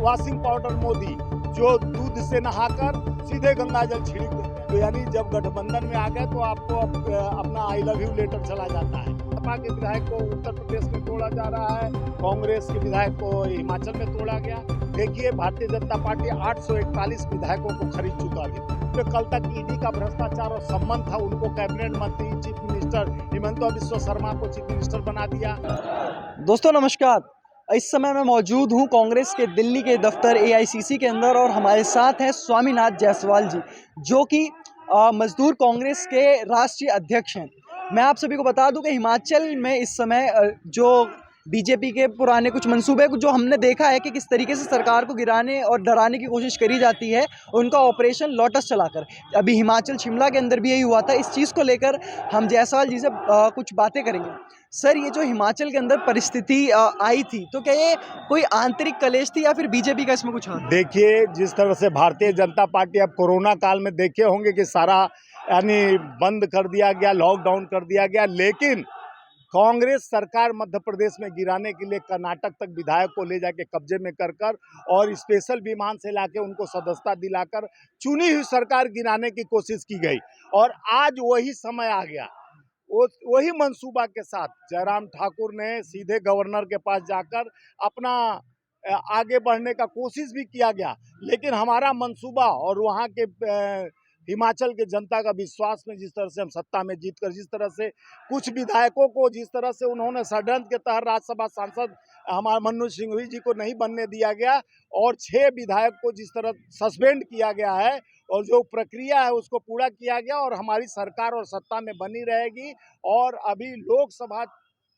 Washing powder Modi, जो दूध से नहाकर सीधे गंगा जल छिड़क देते हैं। तो यानी जब गठबंधन में आ गए तो आपको अपना आई लव यू लेटर चला जाता है। सपा के विधायक को उत्तर प्रदेश में तोड़ा जा रहा है, कांग्रेस के विधायक को हिमाचल में तोड़ा गया। देखिए, भारतीय जनता पार्टी 841 विधायकों को खरीद चुका है। तो कल तक ईडी का भ्रष्टाचार और संबंध था, उनको कैबिनेट मंत्री, चीफ मिनिस्टर हिमंता बिस्वा शर्मा को चीफ मिनिस्टर बना दिया। दोस्तों नमस्कार। इस समय मैं मौजूद हूं कांग्रेस के दिल्ली के दफ्तर एआईसीसी के अंदर और हमारे साथ हैं स्वामीनाथ जायसवाल जी, जो कि मजदूर कांग्रेस के राष्ट्रीय अध्यक्ष हैं। मैं आप सभी को बता दूं कि हिमाचल में इस समय जो बीजेपी के पुराने कुछ मंसूबे जो हमने देखा है कि किस तरीके से सरकार को गिराने और डराने की कोशिश करी जाती है, उनका ऑपरेशन लोटस चलाकर अभी हिमाचल शिमला के अंदर भी यही हुआ था। इस चीज़ को लेकर हम जायसवाल जी से कुछ बातें करेंगे। सर, ये जो हिमाचल के अंदर परिस्थिति आई थी, तो क्या ये कोई आंतरिक कलेश थी या फिर बीजेपी का इसमें कुछ हाथ? देखिए, जिस तरह से भारतीय जनता पार्टी अब कोरोना काल में देखे होंगे कि सारा यानी बंद कर दिया गया, लॉकडाउन कर दिया गया, लेकिन कांग्रेस सरकार मध्य प्रदेश में गिराने के लिए कर्नाटक तक विधायक को ले जाके कब्जे में कर और स्पेशल विमान से लाके उनको सदस्यता दिलाकर चुनी हुई सरकार गिराने की कोशिश की गई। और आज वही समय आ गया, वही मंसूबा के साथ जयराम ठाकुर ने सीधे गवर्नर के पास जाकर अपना आगे बढ़ने का कोशिश भी किया गया। लेकिन हमारा मंसूबा और वहाँ के हिमाचल के जनता का विश्वास में, जिस तरह से हम सत्ता में जीतकर, जिस तरह से कुछ विधायकों को, जिस तरह से उन्होंने षड्यंत्र के तहत राज्यसभा सांसद हमारे मनोज सिंघवी जी को नहीं बनने दिया गया और 6 विधायक को जिस तरह सस्पेंड किया गया है और जो प्रक्रिया है उसको पूरा किया गया और हमारी सरकार और सत्ता में बनी रहेगी। और अभी लोकसभा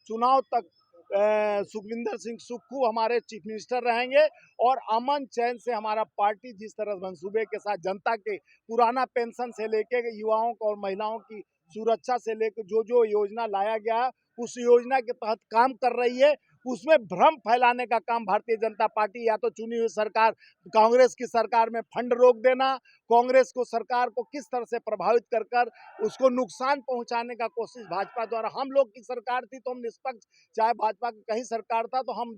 चुनाव तक सुखविंदर सिंह सुक्खू हमारे चीफ मिनिस्टर रहेंगे और अमन चैन से हमारा पार्टी जिस तरह मंसूबे के साथ जनता के पुराना पेंशन से लेके युवाओं को और महिलाओं की सुरक्षा से लेकर जो जो योजना लाया गया उस योजना के तहत काम कर रही है, उसमें भ्रम फैलाने का काम भारतीय जनता पार्टी, या तो चुनी हुई सरकार कांग्रेस की सरकार में फंड रोक देना, कांग्रेस को सरकार को किस तरह से प्रभावित कर उसको नुकसान पहुंचाने का कोशिश भाजपा द्वारा। हम लोग की सरकार थी तो हम निष्पक्ष, चाहे भाजपा की कहीं सरकार था तो हम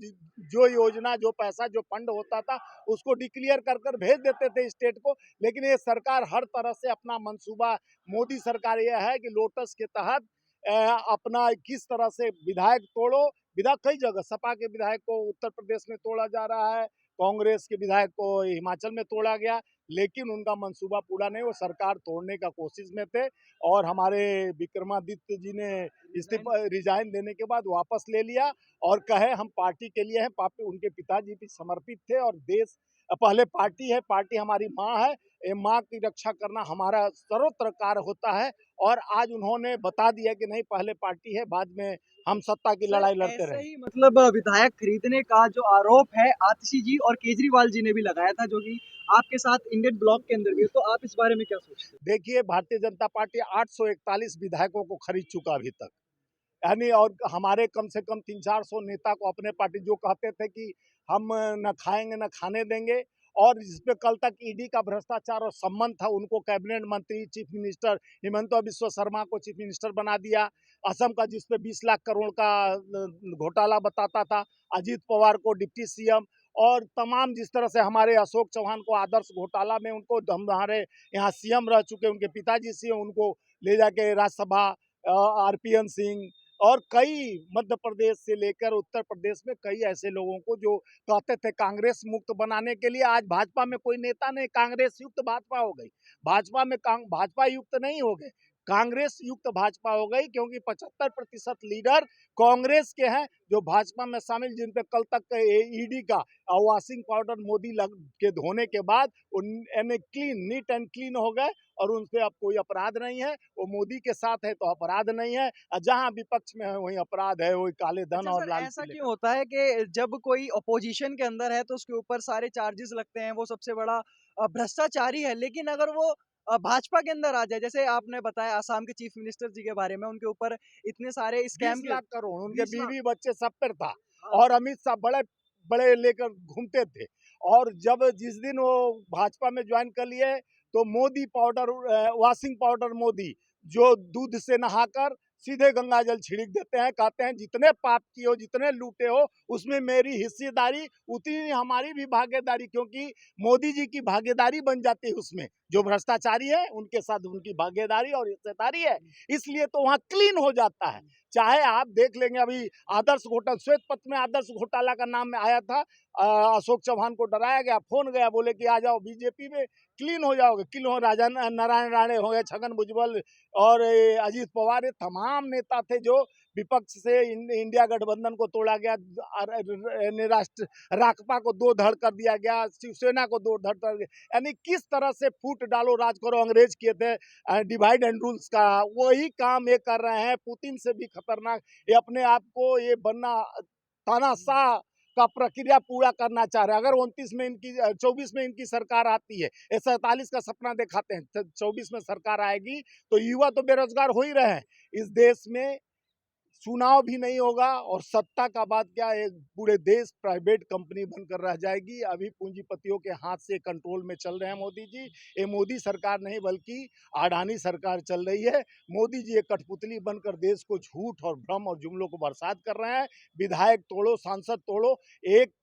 जो योजना, जो पैसा, जो फंड होता था उसको डिक्लेयर कर भेज देते थे स्टेट को। लेकिन ये सरकार हर तरह से अपना मंसूबा, मोदी सरकार यह है कि लोटस के तहत अपना किस तरह से विधायक तोड़ो। विधायक कई जगह, सपा के विधायक को उत्तर प्रदेश में तोड़ा जा रहा है, कांग्रेस के विधायक को हिमाचल में तोड़ा गया, लेकिन उनका मंसूबा पूरा नहीं, वो सरकार तोड़ने का कोशिश में थे। और हमारे विक्रमादित्य जी ने इस्तीफा रिजाइन देने के बाद वापस ले लिया और कहे हम पार्टी के लिए हैं। पापी उनके पिताजी भी समर्पित थे और देश पहले पार्टी है, पार्टी हमारी माँ है, ये माँ की रक्षा करना हमारा सर्वोत्तर कार्य होता है। और आज उन्होंने बता दिया कि नहीं, पहले पार्टी है, बाद में हम सत्ता की लड़ाई लड़ते रहे। ही मतलब विधायक खरीदने का जो आरोप है आतिशी जी और केजरीवाल जी ने भी लगाया था, जो कि आपके साथ इंडियन ब्लॉक के अंदर भी है, तो आप इस बारे में क्या सोचते हैं? देखिए, भारतीय जनता पार्टी 841 विधायकों को खरीद चुका अभी तक, यानी, और हमारे कम से कम 300-400 नेता को अपने पार्टी, जो कहते थे कि हम न खाएंगे न खाने देंगे, और जिसपे कल तक ईडी का भ्रष्टाचार और संबंध था, उनको कैबिनेट मंत्री, चीफ मिनिस्टर हिमंता बिस्वा शर्मा को चीफ मिनिस्टर बना दिया। असम का जिसपे 20 लाख करोड़ का घोटाला बताता था, अजीत पवार को डिप्टी सीएम, और तमाम जिस तरह से हमारे अशोक चौहान को आदर्श घोटाला में उनको, हमारे यहाँ सीएम रह चुके, उनके पिताजी सीएम, उनको ले जाके राज्यसभा, आरपीएन सिंह और कई मध्य प्रदेश से लेकर उत्तर प्रदेश में कई ऐसे लोगों को जो कहते थे कांग्रेस मुक्त बनाने के लिए, आज भाजपा में कोई नेता नहीं, कांग्रेस युक्त भाजपा हो गई। भाजपा में भाजपा युक्त नहीं हो गए, कांग्रेस युक्त भाजपा हो गई, क्योंकि 75% लीडर कांग्रेस के हैं जो भाजपा में शामिल, जिन पे कल तक ईडी का वॉशिंग पाउडर मोदी के धोने के बाद क्लीन, नीट एंड क्लीन हो गए और उनसे अब कोई अपराध नहीं है। वो मोदी के साथ है तो अपराध नहीं है, जहां विपक्ष में है वहीं अपराध है, वही काले धन और लाल। ऐसा क्यों होता है कि जब कोई अपोजिशन के अंदर है तो उसके ऊपर सारे चार्जेस लगते हैं, वो सबसे बड़ा भ्रष्टाचारी है, लेकिन अगर वो भाजपा के अंदर आ जाए, जैसे आपने बताया आसाम के चीफ मिनिस्टर जी के बारे में, उनके ऊपर इतने सारे स्कैम 20 लाख करोड़ उनके 20 लाख। बीवी बच्चे सब पर था, हाँ। और अमित शाह बड़े बड़े लेकर घूमते थे। और जब जिस दिन वो भाजपा में ज्वाइन कर लिए तो Modi powder, washing powder Modi, जो दूध से नहाकर सीधे गंगा जल छिड़क देते हैं, कहते हैं जितने पाप किए हो, जितने लूटे हो, उसमें मेरी हिस्सेदारी उतनी ही हमारी भी भागीदारी, क्योंकि मोदी जी की भागीदारी बन जाती है उसमें। जो भ्रष्टाचारी है उनके साथ उनकी भागीदारी और हिस्सेदारी है, इसलिए तो वहाँ क्लीन हो जाता है। चाहे आप देख लेंगे, अभी आदर्श घोटाला, श्वेत पत्र में आदर्श घोटाला का नाम में आया था, अशोक चौहान को डराया गया, फोन गया, बोले कि आ जाओ बीजेपी में, क्लीन हो जाओगे। क्लीन हो, राजा नारायण राणे हो गए, छगन भुजबल और अजीत पवार, ये तमाम नेता थे जो विपक्ष से इंडिया गठबंधन को तोड़ा गया, राष्ट्र राकपा को दो धड़ कर दिया गया, शिवसेना को दो धड़ कर दिया। यानी किस तरह से फूट डालो राज करो अंग्रेज किए थे, डिवाइड एंड रूल्स का, वही काम ये कर रहे हैं। पुतिन से भी खतरनाक ये अपने आप को ये बनना, तानाशाह का प्रक्रिया पूरा करना चाह रहे हैं। अगर 29 में इनकी 24 में इनकी सरकार आती है, 47 का सपना दिखाते हैं, 24 में सरकार आएगी तो युवा तो बेरोजगार हो ही रहे हैं। इस देश में चुनाव भी नहीं होगा और सत्ता का बात क्या, एक पूरे देश प्राइवेट कंपनी बनकर रह जाएगी। अभी पूंजीपतियों के हाथ से कंट्रोल में चल रहे हैं मोदी जी। ये मोदी सरकार नहीं बल्कि अडानी सरकार चल रही है। मोदी जी एक कठपुतली बनकर देश को झूठ और भ्रम और जुमलों को बरसात कर रहे हैं। विधायक तोड़ो, सांसद तोड़ो, एक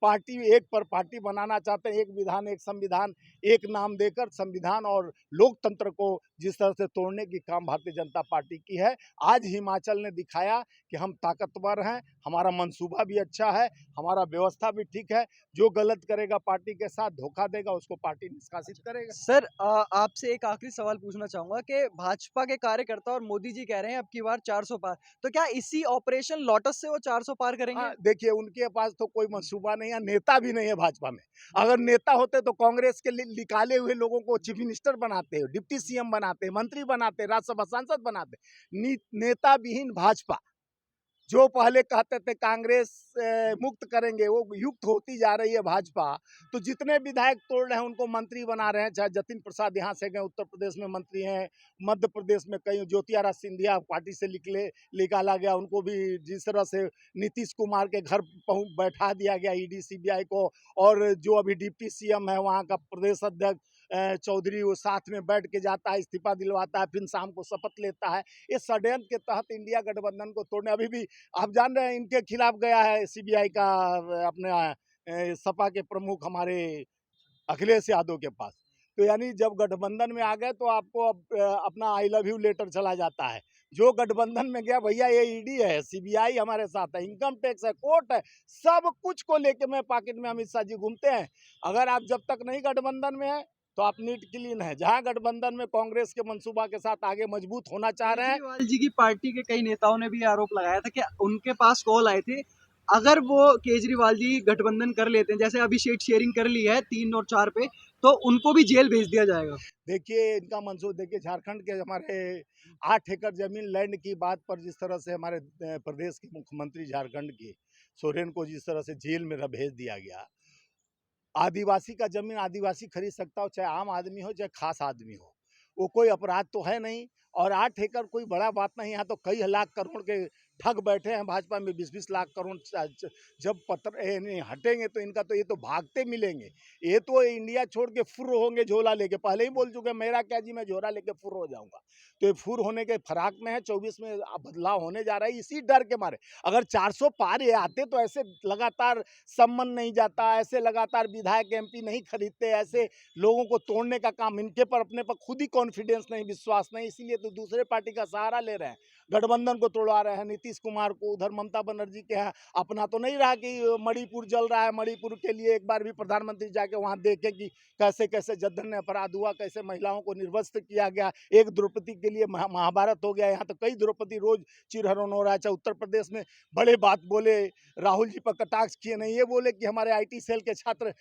पार्टी एक पर पार्टी बनाना चाहते हैं, एक विधान एक संविधान, एक नाम देकर संविधान और लोकतंत्र को जिस तरह से तोड़ने की काम भारतीय जनता पार्टी की है। आज हिमाचल ने दिखाया कि हम ताकतवर हैं, हमारा मंसूबा भी अच्छा है, हमारा व्यवस्था भी ठीक है। जो गलत करेगा पार्टी के साथ, धोखा देगा, उसको पार्टी निष्कासित करेगा। सर आपसे एक आखिरी सवाल पूछना चाहूंगा कि भाजपा के कार्यकर्ता और मोदी जी कह रहे हैं अब की बार 400 पार, तो क्या इसी ऑपरेशन लोटस से वो 400 पार करेंगे? हाँ, देखिए उनके पास तो कोई मंसूबा नहीं है, नेता भी नहीं है भाजपा में। अगर नेता होते तो कांग्रेस के निकाले हुए लोगों को चीफ मिनिस्टर बनाते, डिप्टी सीएम बनाते, मंत्री बनाते, राज्यसभा सांसद बनाते। नेता विहीन भाजपा, जो पहले कहते थे कांग्रेस मुक्त करेंगे, वो युक्त होती जा रही है भाजपा। तो जितने विधायक तोड़ रहे हैं उनको मंत्री बना रहे हैं। चाहे जतिन प्रसाद यहाँ से गए, उत्तर प्रदेश में मंत्री हैं, मध्य प्रदेश में कई, ज्योतिरादित्य सिंधिया पार्टी से निकाला गया, उनको भी जिस तरह से नीतीश कुमार के घर बैठा दिया गया ईडी सीबीआई को। और जो अभी डिप्टी सीएम है वहाँ का प्रदेश अध्यक्ष चौधरी, वो साथ में बैठ के जाता है, इस्तीफा दिलवाता है, फिर शाम को शपथ लेता है। ये षड्यंत्र के तहत इंडिया गठबंधन को तोड़ने, अभी भी आप जान रहे हैं इनके खिलाफ गया है सीबीआई का अपने सपा के प्रमुख हमारे अखिलेश यादव के पास। तो यानी जब गठबंधन में आ गए तो आपको अब अपना आई लव यू लेटर चला जाता है। जो गठबंधन में गया, भैया ये ईडी है, सीबीआई हमारे साथ है, इनकम टैक्स है, कोर्ट है, सब कुछ को लेके मैं पॉकेट में अमित शाह जी घूमते हैं। अगर आप जब तक नहीं गठबंधन में है तो आप नीट क्लीन है। जहां गठबंधन में कांग्रेस के मंसूबा के साथ आगे मजबूत होना चाह रहे हैं। केजरीवाल जी की पार्टी के कई नेताओं ने भी आरोप लगाया था कि उनके पास कॉल आए थे, अगर वो केजरीवाल जी गठबंधन कर लेते हैं, जैसे अभी सीट शेयरिंग कर ली है 3 और 4 पे, तो उनको भी जेल भेज दिया जाएगा। देखिए इनका मंसूबा, देखिए झारखंड के हमारे 8 एकड़ जमीन लैंड की बात पर जिस तरह से हमारे प्रदेश के मुख्यमंत्री झारखंड के सोरेन को जिस तरह से जेल में भेज दिया गया। आदिवासी का जमीन आदिवासी खरीद सकता हो, चाहे आम आदमी हो चाहे खास आदमी हो, वो कोई अपराध तो है नहीं। और 8 एकड़ कोई बड़ा बात नहीं। यहाँ तो कई लाख करोड़ के ठग बैठे हैं भाजपा में, 20-20 लाख करोड़। जब पत्र नहीं हटेंगे तो इनका तो ये तो भागते मिलेंगे। ये तो इंडिया छोड़ के फुर होंगे झोला लेके, पहले ही बोल चुके मेरा क्या जी, मैं झोला लेके फुर हो जाऊंगा। तो ये फुर होने के फराक में है। 24 में बदलाव होने जा रहा है, इसी डर के मारे। अगर 400 पार ये आते तो ऐसे लगातार सम्मन नहीं जाता, ऐसे लगातार विधायक एमपी नहीं खरीदते, ऐसे लोगों को तोड़ने का काम इनके पर, अपने पर खुद ही कॉन्फिडेंस नहीं, विश्वास नहीं, इसीलिए तो दूसरे पार्टी का सहारा ले रहे हैं, गठबंधन को तोड़वा रहे हैं। नीतीश कुमार को, उधर ममता बनर्जी के यहाँ अपना तो नहीं रहा कि मणिपुर जल रहा है, मणिपुर के लिए एक बार भी प्रधानमंत्री जाके वहाँ देखे कि कैसे कैसे जघन्य अपराध हुआ, कैसे महिलाओं को निर्वस्त्र किया गया। एक द्रौपदी के लिए महाभारत हो गया। यहाँ तो कई द्रौपदी रोज चिरहरण हो रहा है। चाहे उत्तर प्रदेश में बड़े बात बोले, राहुल जी पर कटाक्ष किए नहीं, ये बोले कि हमारे IT सेल के छात्र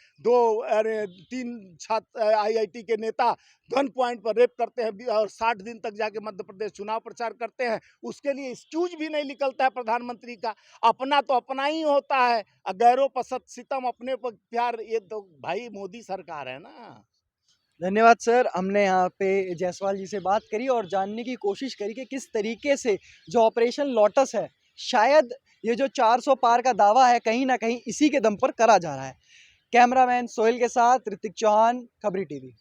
3 छात्र IIT के नेता गन पॉइंट पर रेप करते हैं और 60 दिन तक जाके मध्य प्रदेश चुनाव प्रचार करते हैं। उसके लिए एक्सक्यूज भी नहीं निकलता है प्रधानमंत्री का। अपना तो अपना ही होता है, गैरों पर सत सितम, अपने पर प्यार। ये तो भाई मोदी सरकार है ना। धन्यवाद सर, हमने यहाँ पे जायसवाल जी से बात करी और जानने की कोशिश करी कि किस तरीके से जो ऑपरेशन लोटस है, शायद ये जो 400 पार का दावा है कहीं ना कहीं इसी के दम पर करा जा रहा है। कैमरामैन सोहेल के साथ ऋतिक चौहान, खबरी टीवी।